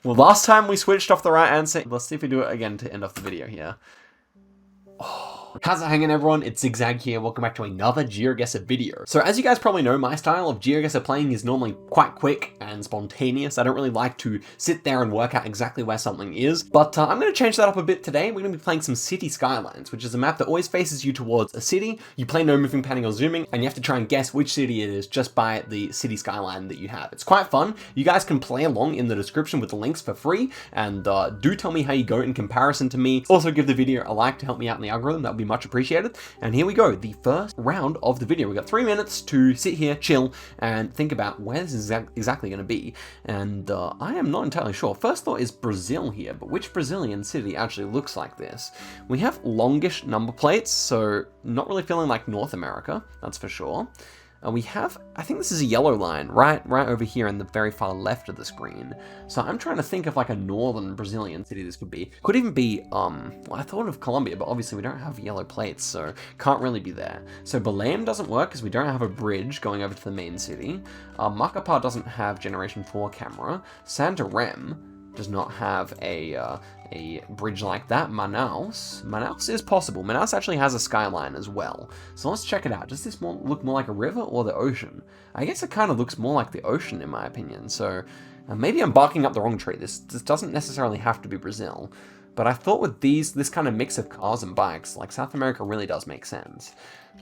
Well, last time we switched off the right answer. Let's see if we do it again to end off the video here. How's it hanging, everyone? It's Zigzag here. Welcome back to another Geoguessr video. So as you guys probably know, my style of Geoguessr playing is normally quite quick and spontaneous. I don't really like to sit there and work out exactly where something is, but I'm going to change that up a bit today. We're going to be playing some City Skylines, which is a map that always faces you towards a city. You play no moving, panning, or zooming, and you have to try and guess which city it is just by the city skyline that you have. It's quite fun. You guys can play along in the description with the links for free, and do tell me how you go in comparison to me. Also give the video a like to help me out in the algorithm. That would be much appreciated. And here we go, the first round of the video. We got 3 minutes to sit here, chill, and think about where this is exactly going to be. And I am not entirely sure. First thought is Brazil here, but which Brazilian city actually looks like this? We have longish number plates, so not really feeling like North America, that's for sure. We have, I think this is a yellow line, right over here in the very far left of the screen. So I'm trying to think of like a northern Brazilian city this could be. Could even be, well, I thought of Colombia, but obviously we don't have yellow plates, so can't really be there. So Belém doesn't work because we don't have a bridge going over to the main city. Macapá doesn't have Generation 4 camera. Santarém does not have a bridge like that. Manaus is possible. Manaus actually has a skyline as well. So let's check it out. Does this look more like a river or the ocean? I guess it kind of looks more like the ocean in my opinion. So maybe I'm barking up the wrong tree. This doesn't necessarily have to be Brazil. But I thought with this kind of mix of cars and bikes, like South America really does make sense.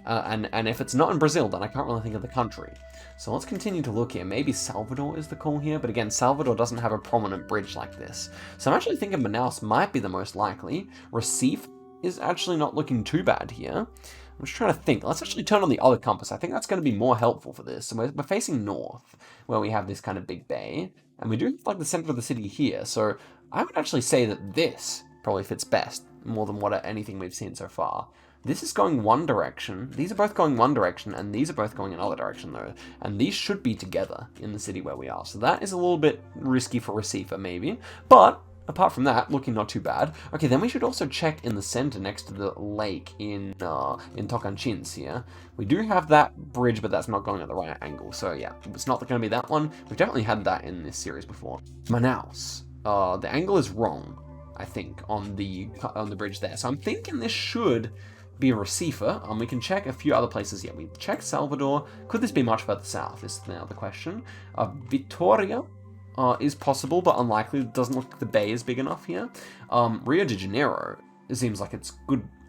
And if it's not in Brazil, then I can't really think of the country. So let's continue to look here. Maybe Salvador is the call here, but again, Salvador doesn't have a prominent bridge like this. So I'm actually thinking Manaus might be the most likely. Recife is actually not looking too bad here. I'm just trying to think. Let's actually turn on the other compass. I think that's going to be more helpful for this. So we're facing north, where we have this kind of big bay. And we do have like the center of the city here. So I would actually say that this probably fits best, more than anything we've seen so far. This is going one direction. These are both going one direction, and these are both going another direction, though. And these should be together in the city where we are. So that is a little bit risky for Recife, maybe. But apart from that, looking not too bad. Okay, then we should also check in the center next to the lake in Tocantins here. We do have that bridge, but that's not going at the right angle. So yeah, it's not going to be that one. We've definitely had that in this series before. Manaus. The angle is wrong, I think, on the bridge there. So I'm thinking this should be Recife. We can check a few other places. Yeah, we checked Salvador. Could this be much further south is now the question. Vitoria is possible, but unlikely. It doesn't look like the bay is big enough here. Rio de Janeiro, it seems like it's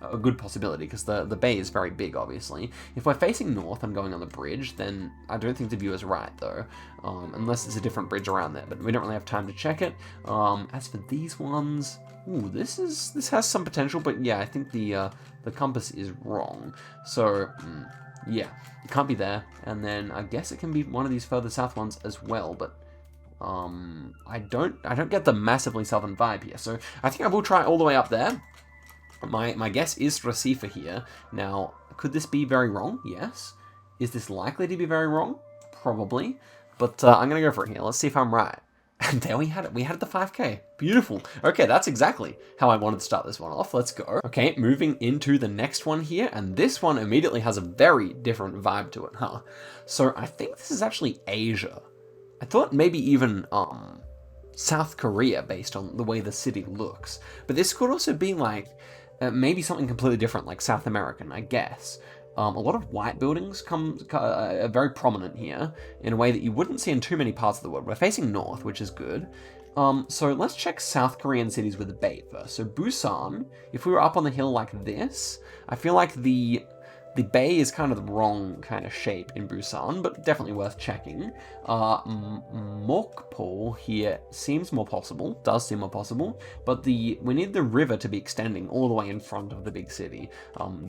a good possibility because the bay is very big, obviously. If we're facing north and going on the bridge, then I don't think the view is right, though, unless there's a different bridge around there, but we don't really have time to check it. As for these ones, ooh, this has some potential, but yeah, I think the compass is wrong. So yeah, it can't be there, and then I guess it can be one of these further south ones as well, but I don't get the massively southern vibe here, so I think I will try all the way up there. My guess is Recife here. Now, could this be very wrong? Yes. Is this likely to be very wrong? Probably. But I'm going to go for it here. Let's see if I'm right. And there we had it. We had the 5K. Beautiful. Okay, that's exactly how I wanted to start this one off. Let's go. Okay, moving into the next one here. And this one immediately has a very different vibe to it, huh? So I think this is actually Asia. I thought maybe even South Korea based on the way the city looks. But this could also be like maybe something completely different, like South American, I guess. A lot of white buildings are very prominent here in a way that you wouldn't see in too many parts of the world. We're facing north, which is good. So let's check South Korean cities with a bay first. So Busan, if we were up on the hill like this, I feel like the bay is kind of the wrong kind of shape in Busan, but definitely worth checking. Mokpo here seems more possible, does seem more possible, but we need the river to be extending all the way in front of the big city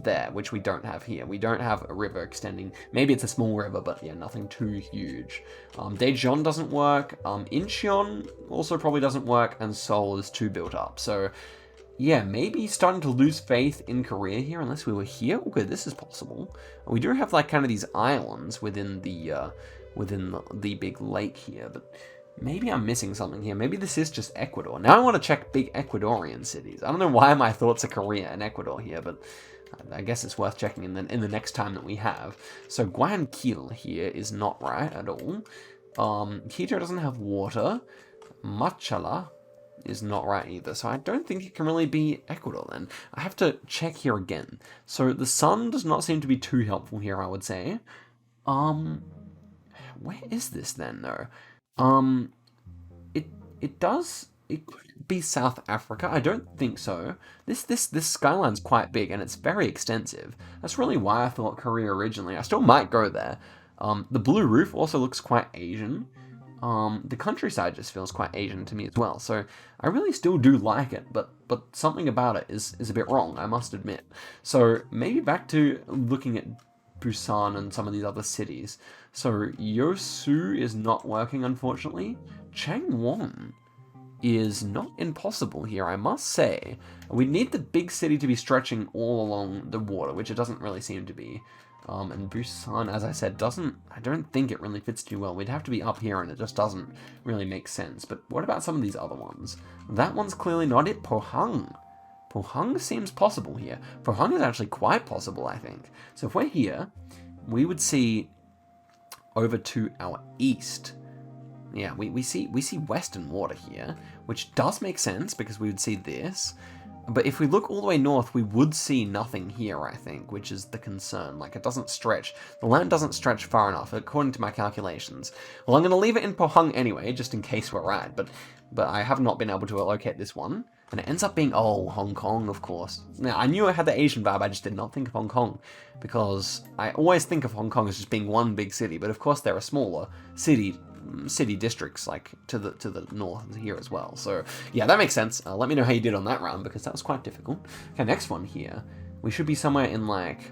there, which we don't have here. We don't have a river extending. Maybe it's a small river, but yeah, nothing too huge. Daejeon doesn't work. Incheon also probably doesn't work, and Seoul is too built up. So yeah, maybe starting to lose faith in Korea here, unless we were here. Okay, this is possible. We do have like kind of these islands within the big lake here, but maybe I'm missing something here. Maybe this is just Ecuador. Now I want to check big Ecuadorian cities. I don't know why my thoughts are Korea and Ecuador here, but I guess it's worth checking in the next time that we have. So Guayaquil here is not right at all. Quito doesn't have water. Machala is not right either. So I don't think it can really be Ecuador then. I have to check here again. So the sun does not seem to be too helpful here, I would say. Where is this then though? It could be South Africa. I don't think so. This skyline's quite big and it's very extensive. That's really why I thought Korea originally. I still might go there. The blue roof also looks quite Asian. The countryside just feels quite Asian to me as well. So I really still do like it, but something about it is a bit wrong, I must admit. So maybe back to looking at Busan and some of these other cities. So Yosu is not working, unfortunately. Changwon is not impossible here, I must say. We need the big city to be stretching all along the water, which it doesn't really seem to be. And Busan, as I said, I don't think it really fits too well. We'd have to be up here and it just doesn't really make sense. But what about some of these other ones? That one's clearly not it. Pohang. Pohang seems possible here. Pohang is actually quite possible, I think. So if we're here, we would see over to our east. Yeah, we see western water here, which does make sense because we would see this. But if we look all the way north, we would see nothing here, I think, which is the concern. Like, it doesn't stretch. The land doesn't stretch far enough, according to my calculations. Well, I'm going to leave it in Pohang anyway, just in case we're right. But I have not been able to locate this one. And it ends up being, oh, Hong Kong, of course. Now, I knew it had the Asian vibe, I just did not think of Hong Kong. Because I always think of Hong Kong as just being one big city. But of course, there are smaller city districts like to the north here as well. So yeah, that makes sense. Let me know how you did on that round because that was quite difficult. Okay, next one here. We should be somewhere in like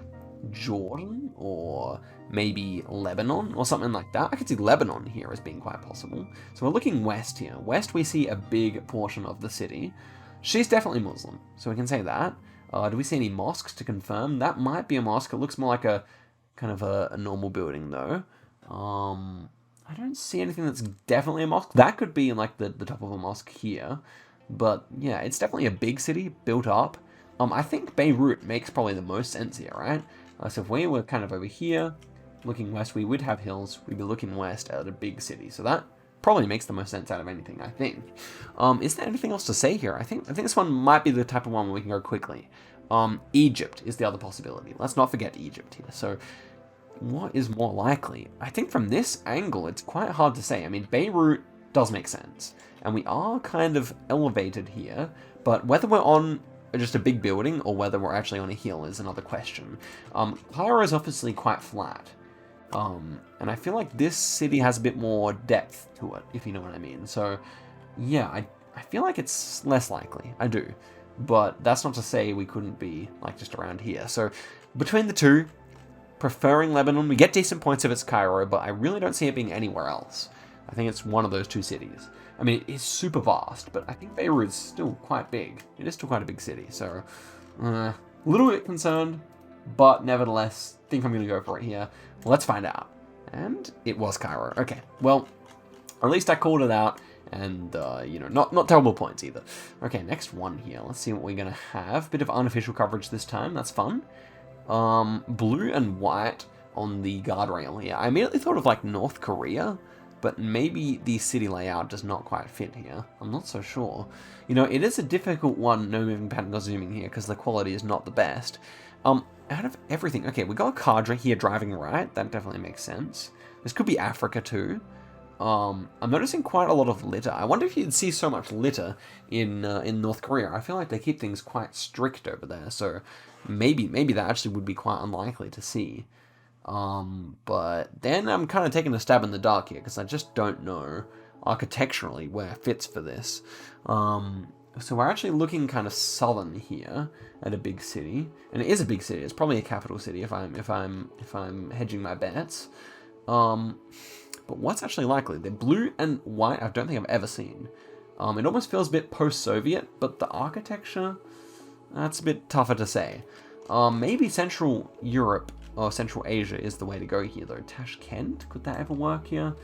Jordan or maybe Lebanon or something like that. I could see Lebanon here as being quite possible. So we're looking west here. West we see a big portion of the city. She's definitely Muslim, so we can say that. Do we see any mosques to confirm? That might be a mosque. It looks more like a kind of a normal building though. I don't see anything that's definitely a mosque. That could be like the top of a mosque here. But yeah, it's definitely a big city built up. I think Beirut makes probably the most sense here, right? So if we were kind of over here, looking west, we would have hills. We'd be looking west at a big city. So that probably makes the most sense out of anything, I think. Is there anything else to say here? I think this one might be the type of one where we can go quickly. Egypt is the other possibility. Let's not forget Egypt here. So what is more likely? I think from this angle, it's quite hard to say. I mean, Beirut does make sense. And we are kind of elevated here. But whether we're on just a big building or whether we're actually on a hill is another question. Cairo is obviously quite flat. And I feel like this city has a bit more depth to it, if you know what I mean. So, yeah, I feel like it's less likely. I do. But that's not to say we couldn't be, like, just around here. So, between the two, preferring Lebanon, we get decent points if it's Cairo, but I really don't see it being anywhere else. I think it's one of those two cities. I mean, it is super vast, but I think Beirut's still quite big. It is still quite a big city, so a little bit concerned, but nevertheless, think I'm going to go for it here. Let's find out. And it was Cairo. Okay, well, at least I called it out, and, you know, not terrible points either. Okay, next one here. Let's see what we're going to have. Bit of unofficial coverage this time. That's fun. Blue and white on the guardrail here. I immediately thought of, like, North Korea, but maybe the city layout does not quite fit here. I'm not so sure. You know, it is a difficult one, no moving pattern, no zooming here, because the quality is not the best. Out of everything, okay, we got a car here driving right. That definitely makes sense. This could be Africa too. I'm noticing quite a lot of litter. I wonder if you'd see so much litter in North Korea. I feel like they keep things quite strict over there, so maybe that actually would be quite unlikely to see. But then I'm kind of taking a stab in the dark here because I just don't know architecturally where it fits for this. So we're actually looking kind of southern here at a big city, and it is a big city. It's probably a capital city if I'm hedging my bets. But what's actually likely? They're blue and white. I don't think I've ever seen. It almost feels a bit post-Soviet, but the architecture, that's a bit tougher to say. Maybe Central Europe or Central Asia is the way to go here, though. Tashkent, could that ever work here?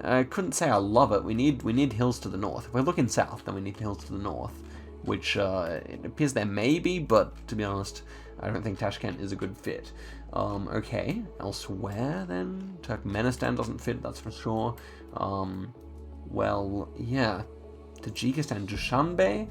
I couldn't say I love it. We need hills to the north. If we're looking south, then we need hills to the north, which it appears there may be, but to be honest, I don't think Tashkent is a good fit. Okay, elsewhere then? Turkmenistan doesn't fit, that's for sure. Well, yeah. Tajikistan, Dushanbe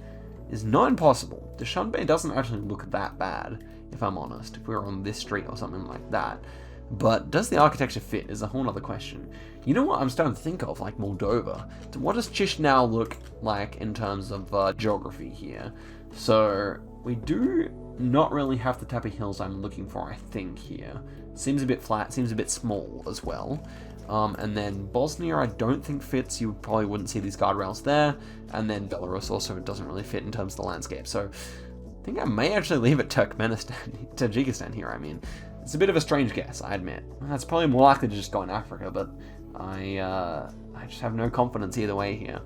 is not impossible. Dushanbe doesn't actually look that bad, if I'm honest, if we were on this street or something like that. But does the architecture fit is a whole other question. You know what I'm starting to think of, like Moldova. What does Chisinau look like in terms of geography here? So we do not really have the type of hills I'm looking for, I think, here. Seems a bit flat, seems a bit small as well. And then Bosnia I don't think fits, you probably wouldn't see these guardrails there. And then Belarus also doesn't really fit in terms of the landscape. So I think I may actually leave it Tajikistan here, I mean. It's a bit of a strange guess, I admit. That's probably more likely to just go in Africa, but I just have no confidence either way here.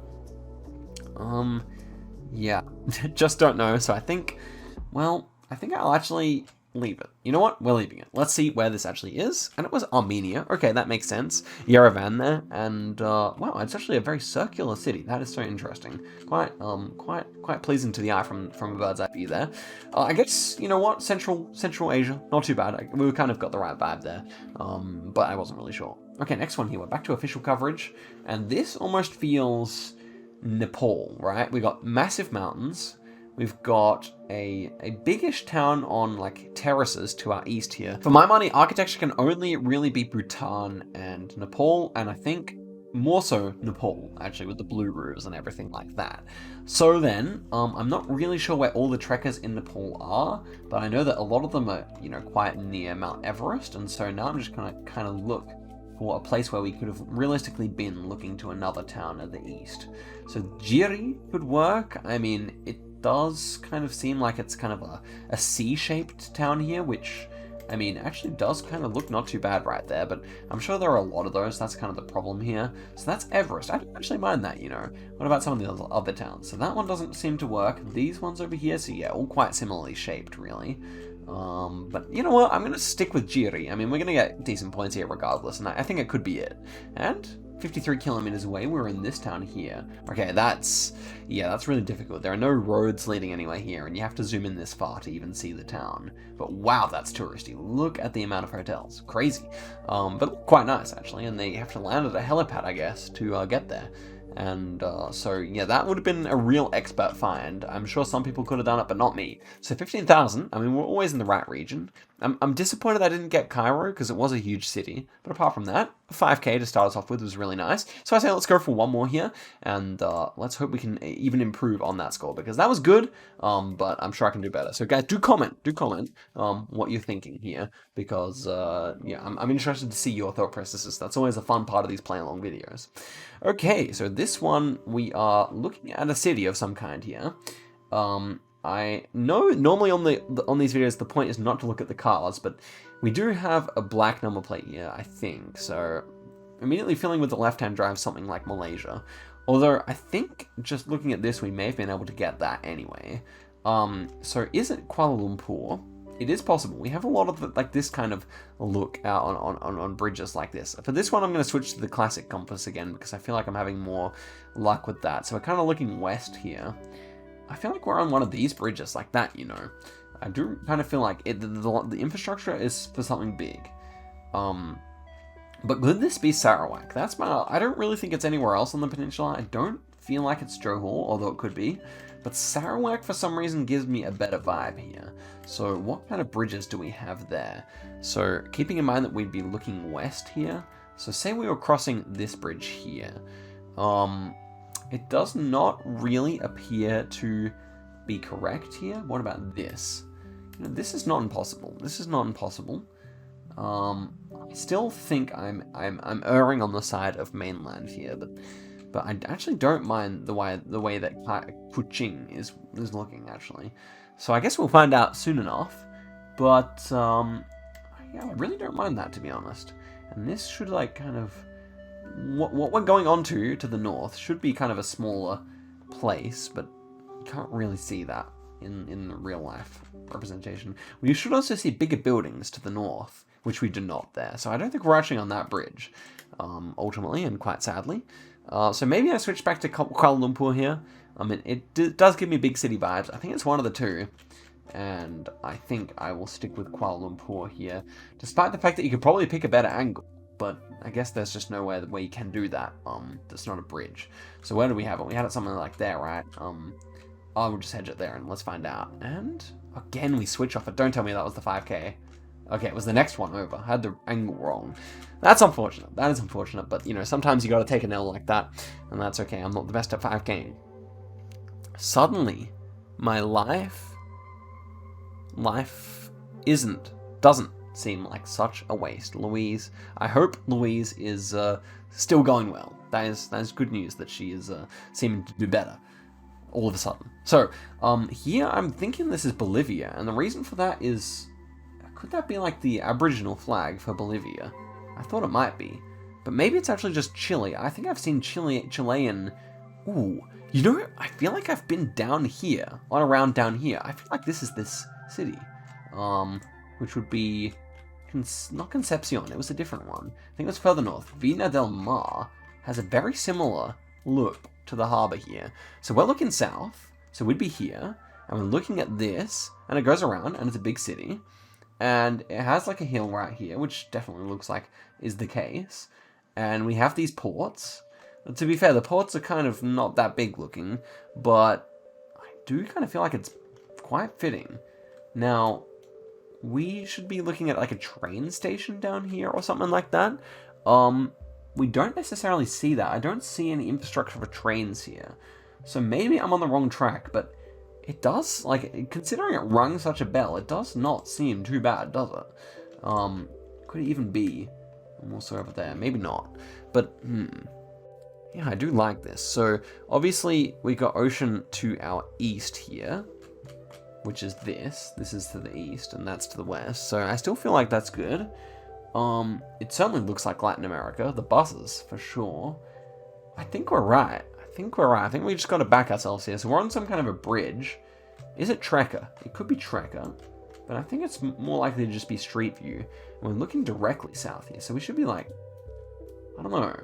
Yeah, just don't know. So I think, well, I think I'll actually leave it. You know what? We're leaving it. Let's see where this actually is. And it was Armenia. Okay, that makes sense. Yerevan there, and wow, it's actually a very circular city. That is so interesting. Quite pleasing to the eye from a bird's eye view there. I guess, you know what? Central Asia, not too bad. We kind of got the right vibe there, but I wasn't really sure. Okay, next one here. We're back to official coverage, and this almost feels Nepal, right? We got massive mountains. We've got a biggish town on like terraces to our east here. For my money, architecture can only really be Bhutan and Nepal, and I think more so Nepal, actually, with the blue roofs and everything like that. So then, I'm not really sure where all the trekkers in Nepal are, but I know that a lot of them are, you know, quite near Mount Everest, and so now I'm just gonna kind of look for a place where we could have realistically been looking to another town at the east. So Jiri could work. I mean, it does kind of seem like it's kind of a C-shaped town here, which, I mean, actually does kind of look not too bad right there, but I'm sure there are a lot of those. That's kind of the problem here. So that's Everest. I don't actually mind that, you know. What about some of the other towns? So that one doesn't seem to work. These ones over here, so yeah, all quite similarly shaped, really. But you know what? I'm going to stick with Jiri. I mean, we're going to get decent points here regardless, and I think it could be it. And 53 kilometers away, we're in this town here. Okay, that's really difficult. There are no roads leading anywhere here, and you have to zoom in this far to even see the town. But wow, that's touristy. Look at the amount of hotels. Crazy. But quite nice, actually, and they have to land at a helipad, I guess, to get there. And so, yeah, that would have been a real expert find. I'm sure some people could have done it, but not me. So 15,000, I mean, we're always in the right region. I'm disappointed I didn't get Cairo, because it was a huge city. But apart from that, 5k to start us off with was really nice. So I say let's go for one more here, and let's hope we can even improve on that score, because that was good, but I'm sure I can do better. So guys, do comment what you're thinking here, because yeah, I'm interested to see your thought processes. That's always a fun part of these play-along videos. Okay, so this one, we are looking at a city of some kind here. I know normally on these videos the point is not to look at the cars, but we do have a black number plate here, I think. So immediately feeling with the left-hand drive something like Malaysia. Although I think just looking at this we may have been able to get that anyway. So is it Kuala Lumpur? It is possible. We have a lot of like this kind of look out on bridges like this. For this one, I'm going to switch to the classic compass again because I feel like I'm having more luck with that. So we're kind of looking west here. I feel like we're on one of these bridges like that, you know. I do kind of feel like the infrastructure is for something big. But could this be Sarawak? That's my... I don't really think it's anywhere else on the peninsula. I don't feel like it's Johor, although it could be. But Sarawak, for some reason, gives me a better vibe here. So what kind of bridges do we have there? So keeping in mind that we'd be looking west here. So say we were crossing this bridge here. It does not really appear to be correct here. What about this? You know, this is not impossible. This is not impossible. I still think I'm erring on the side of mainland here, but I actually don't mind the way that Kuching is looking, actually. So I guess we'll find out soon enough. But yeah, I really don't mind that, to be honest. And this should like kind of what we're going on to the north should be kind of a smaller place, but you can't really see that in the real life representation. We should also see bigger buildings to the north, which we do not there. So I don't think we're actually on that bridge, ultimately, and quite sadly. So maybe I switch back to Kuala Lumpur here. I mean, it does give me big city vibes. I think it's one of the two. And I think I will stick with Kuala Lumpur here, despite the fact that you could probably pick a better angle. but I guess there's just nowhere where you can do that. That's not a bridge. So where do we have it? We had it somewhere like there, right? I will just hedge it there and let's find out. And again, we switch off it. Don't tell me that was the 5k. Okay, it was the next one over. I had the angle wrong. That's unfortunate. That is unfortunate, but you know, sometimes you gotta take an L like that, and that's okay. I'm not the best at 5k. Suddenly, my life doesn't seem like such a waste. Louise, I hope Louise is still going well. That is good news that she is seeming to do better all of a sudden. So, here I'm thinking this is Bolivia, and the reason for that is, could that be like the Aboriginal flag for Bolivia? I thought it might be, but maybe it's actually just Chile. I think I've seen Chilean. Ooh, you know, I feel like I've been down here, on around down here. I feel like this is this city, which would be not Concepcion. It was a different one. I think it was further north. Vina del Mar has a very similar look to the harbor here. So we're looking south, so we'd be here, and we're looking at this, and it goes around, and it's a big city, and it has like a hill right here, which definitely looks like is the case, and we have these ports. To be fair, the ports are kind of not that big looking, but I do kind of feel like it's quite fitting. Now, we should be looking at like a train station down here or something like that. We don't necessarily see that. I don't see any infrastructure for trains here. So maybe I'm on the wrong track, but it does, like, considering it rung such a bell, it does not seem too bad, does it? Could it even be also over there? Maybe not. But, yeah, I do like this. So, obviously, we got ocean to our east here, which is this. This is to the east, and that's to the west. So, I still feel like that's good. It certainly looks like Latin America. The buses, for sure. I think we're right. I think we just got to back ourselves here. So we're on some kind of a bridge. Is it Trekker? It could be Trekker, but I think it's more likely to just be Street View. And we're looking directly south here, so we should be like, I don't know.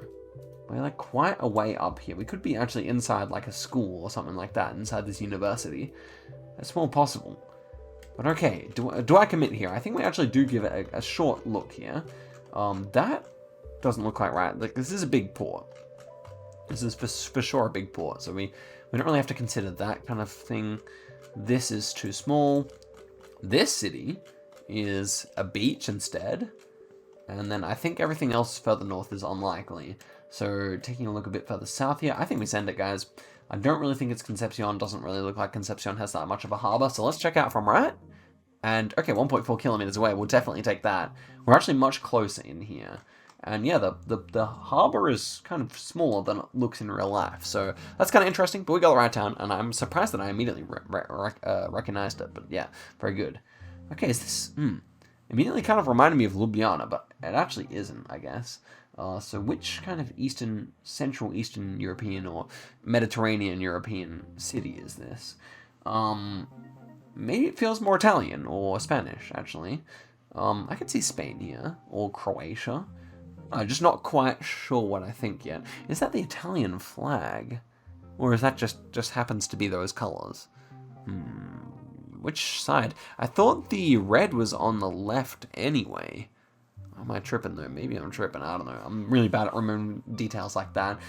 We're like quite a way up here. We could be actually inside like a school or something like that, inside this university. That's more possible. But okay, do I commit here? I think we actually do give it a short look here. That doesn't look quite right. Like, this is a big port. This is for sure a big port, so we don't really have to consider that kind of thing. This is too small. This city is a beach instead. And then I think everything else further north is unlikely. So taking a look a bit further south here, I think we send it, guys. I don't really think it's Concepcion. Doesn't really look like Concepcion has that much of a harbor. So let's check out if I'm right. And okay, 1.4 kilometers away. We'll definitely take that. We're actually much closer in here. And yeah, the harbor is kind of smaller than it looks in real life. So that's kind of interesting, but we got the right town, and I'm surprised that I immediately recognized it. But yeah, very good. Okay, is this... immediately kind of reminded me of Ljubljana, but it actually isn't, I guess. So which kind of Central Eastern European or Mediterranean European city is this? Maybe it feels more Italian or Spanish, actually. I could see Spain here, or Croatia. I'm just not quite sure what I think yet. Is that the Italian flag? Or is that just happens to be those colors? Which side? I thought the red was on the left anyway. Am I tripping though? Maybe I'm tripping, I don't know. I'm really bad at remembering details like that.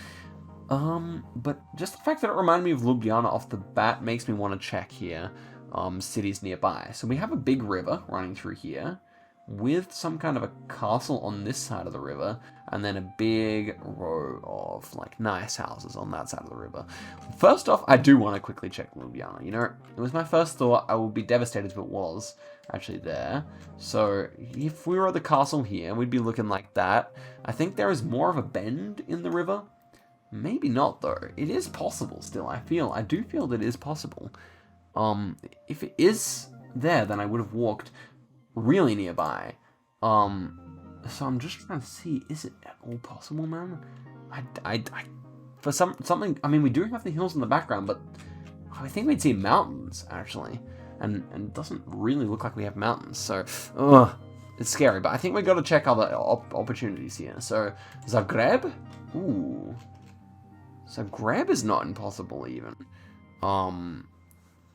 But just the fact that it reminded me of Ljubljana off the bat makes me want to check here. Cities nearby. So we have a big river running through here, with some kind of a castle on this side of the river, and then a big row of like nice houses on that side of the river. First off, I do want to quickly check Ljubljana. You know, it was my first thought. I would be devastated if it was actually there. So if we were at the castle here, we'd be looking like that. I think there is more of a bend in the river. Maybe not though. It is possible still. I do feel that it is possible. If it is there, then I would have walked really nearby. So I'm just trying to see, is it at all possible, man? For something, I mean, we do have the hills in the background, but I think we'd see mountains, actually. And it doesn't really look like we have mountains, so, it's scary. But I think we got to check other opportunities here. So, Zagreb? Ooh. Zagreb is not impossible, even.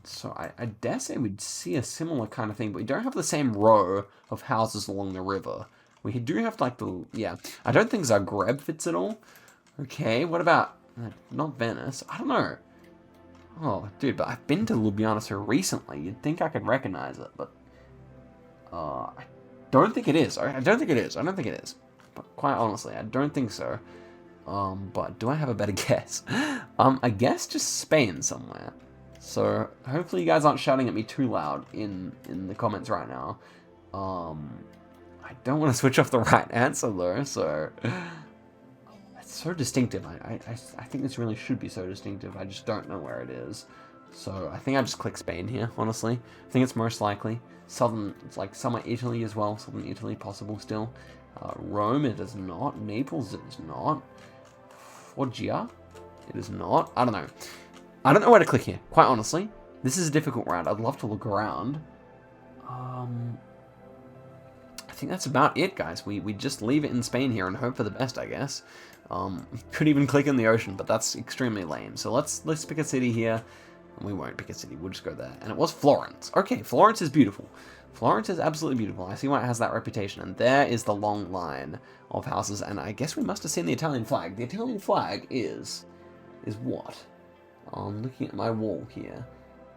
So I dare say we'd see a similar kind of thing, but we don't have the same row of houses along the river, We do have like the, yeah. I don't think Zagreb fits at all. Okay, what about, not Venice? I don't know. Oh, dude, but I've been to Ljubljana so recently, you'd think I could recognize it, but I don't think it is. I don't think it is. I don't think it is. But quite honestly, I don't think so. But do I have a better guess? I guess just Spain somewhere. So hopefully you guys aren't shouting at me too loud in the comments right now. I don't want to switch off the right answer though, so it's so distinctive. I think this really should be so distinctive. I just don't know where it is. So I think I just click Spain here, honestly. I think it's most likely. Southern, it's like somewhere Italy as well. Southern Italy possible still. Rome, it is not. Naples, it is not. Foggia, it is not. I don't know. I don't know where to click here, quite honestly. This is a difficult round. I'd love to look around. I think that's about it, guys. We just leave it in Spain here and hope for the best, I guess. Could even click in the ocean, but that's extremely lame. So let's pick a city here. We won't pick a city, we'll just go there. And it was Florence. Okay, Florence is beautiful. Florence is absolutely beautiful. I see why it has that reputation. And there is the long line of houses. And I guess we must have seen the Italian flag. The Italian flag is what? I'm looking at my wall here.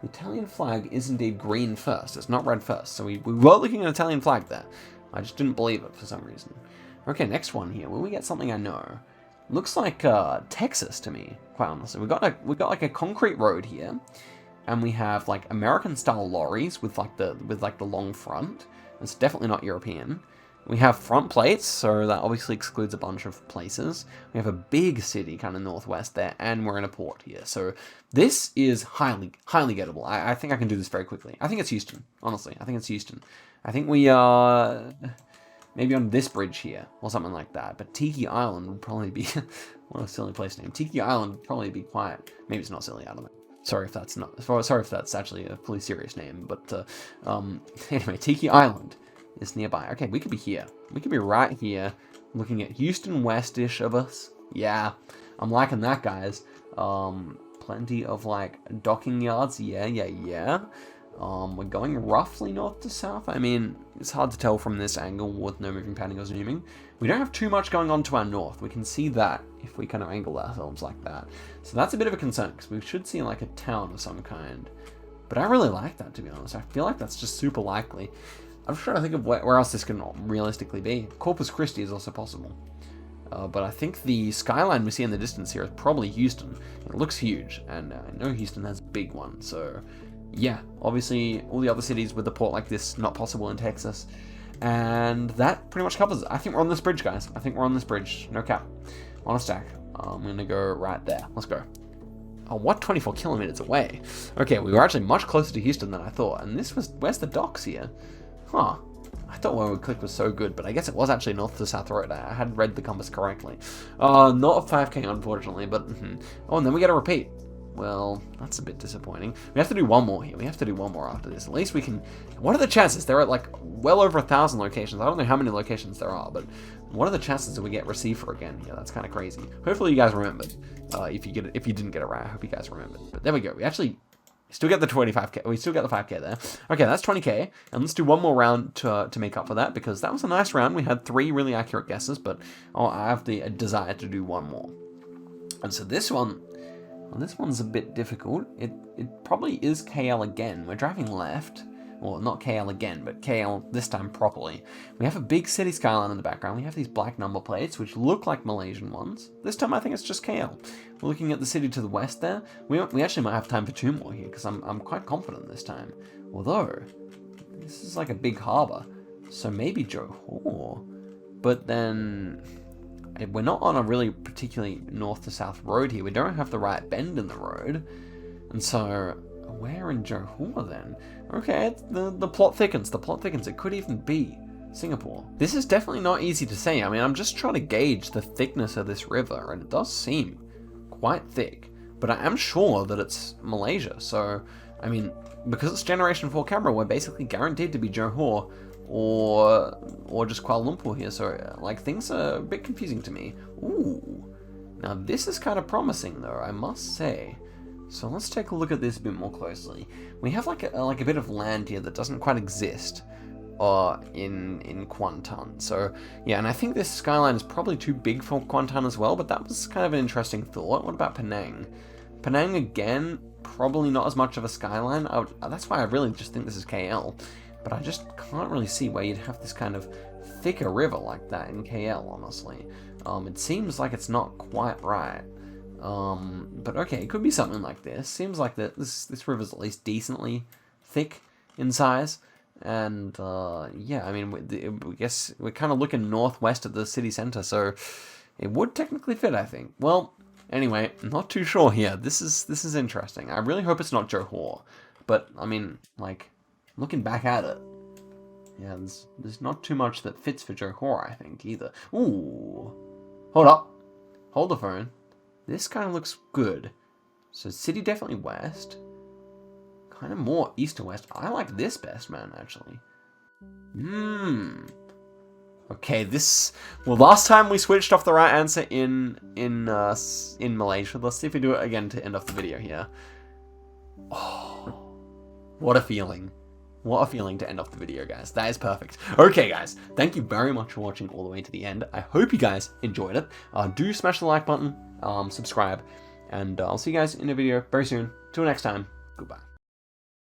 The Italian flag is indeed green first. It's not red first. So we were looking at an Italian flag there. I just didn't believe it for some reason. Okay, next one here. Will we get something I know? Looks like Texas to me, quite honestly. We got like a concrete road here, and we have like American style lorries with like the long front. It's definitely not European. We have front plates, so that obviously excludes a bunch of places. We have a big city kind of northwest there, and we're in a port here. So this is highly gettable. I think I can do this very quickly. I think it's Houston, honestly. I think it's Houston. I think we are maybe on this bridge here, or something like that. But Tiki Island would probably be, what a silly place name. Tiki Island would probably be quiet. Maybe it's not silly, I don't know. Sorry if that's actually a fully serious name. But anyway, Tiki Island is nearby. Okay, we could be here. We could be right here, looking at Houston west-ish of us. Yeah, I'm liking that, guys. Plenty of like docking yards. Yeah. We're going roughly north to south. I mean, it's hard to tell from this angle with no moving, panning, or zooming. We don't have too much going on to our north. We can see that if we kind of angle ourselves like that. So that's a bit of a concern, because we should see like a town of some kind. But I really like that, to be honest. I feel like that's just super likely. I'm trying to think of where else this can realistically be. Corpus Christi is also possible. But I think the skyline we see in the distance here is probably Houston. It looks huge, and I know Houston has a big one, so yeah, obviously all the other cities with a port like this, not possible in Texas. And that pretty much covers it. I think we're on this bridge, guys. I think we're on this bridge. No cap. On a stack. I'm going to go right there. Let's go. Oh, what? 24 kilometers away? Okay, we were actually much closer to Houston than I thought. And this was, where's the docks here? Huh. I thought where we clicked was so good, but I guess it was actually north to south road. I had read the compass correctly. Not a 5K, unfortunately, but... Oh, and then we get a repeat. Well, that's a bit disappointing. We have to do one more here. We have to do one more after this. At least we can... What are the chances? There are like well over 1,000 locations. I don't know how many locations there are, but what are the chances that we get receiver again here? That's kind of crazy. Hopefully you guys remembered. If you didn't get it right, I hope you guys remembered. But there we go. We actually still get the 25K. We still get the 5K there. Okay, that's 20K. And let's do one more round to make up for that, because that was a nice round. We had 3 really accurate guesses, but I have the desire to do one more. And so this one... Well, this one's a bit difficult. It probably is KL again. We're driving left. Well, not KL again, but KL this time properly. We have a big city skyline in the background. We have these black number plates, which look like Malaysian ones. This time I think it's just KL. We're looking at the city to the west there. We actually might have time for 2 more here, because I'm quite confident this time. Although, this is like a big harbour. So maybe Johor. But then... We're not on a really particularly north to south road here. We don't have the right bend in the road. And so, where in Johor then? Okay, the plot thickens. The plot thickens. It could even be Singapore. This is definitely not easy to say. I mean, I'm just trying to gauge the thickness of this river, and it does seem quite thick. But I am sure that it's Malaysia. So, I mean, because it's Generation 4 camera, we're basically guaranteed to be Johor or just Kuala Lumpur here, so like things are a bit confusing to me. Ooh, now this is kind of promising though, I must say. So let's take a look at this a bit more closely. We have like a bit of land here that doesn't quite exist in Kuantan. So yeah, and I think this skyline is probably too big for Kuantan as well, but that was kind of an interesting thought. What about Penang? Penang again, probably not as much of a skyline. That's why I really just think this is KL, but I just can't really see where you'd have this kind of thicker river like that in KL, honestly. It seems like it's not quite right. But okay, it could be something like this. Seems like that this river's at least decently thick in size. And yeah, I mean, I guess we're kind of looking northwest of the city center, so it would technically fit, I think. Well, anyway, I'm not too sure here. This is interesting. I really hope it's not Johor, but I mean, like, looking back at it, yeah, there's not too much that fits for Johor, I think, either. Ooh, hold up, hold the phone. This kind of looks good. So city definitely west. Kind of more east to west. I like this best, man, actually. Okay, well, last time we switched off the right answer in Malaysia. Let's see if we do it again to end off the video here. Oh, what a feeling. What a feeling to end off the video, guys. That is perfect. Okay, guys, thank you very much for watching all the way to the end. I hope you guys enjoyed it. Do smash the like button, subscribe, and I'll see you guys in a video very soon. Till next time, goodbye.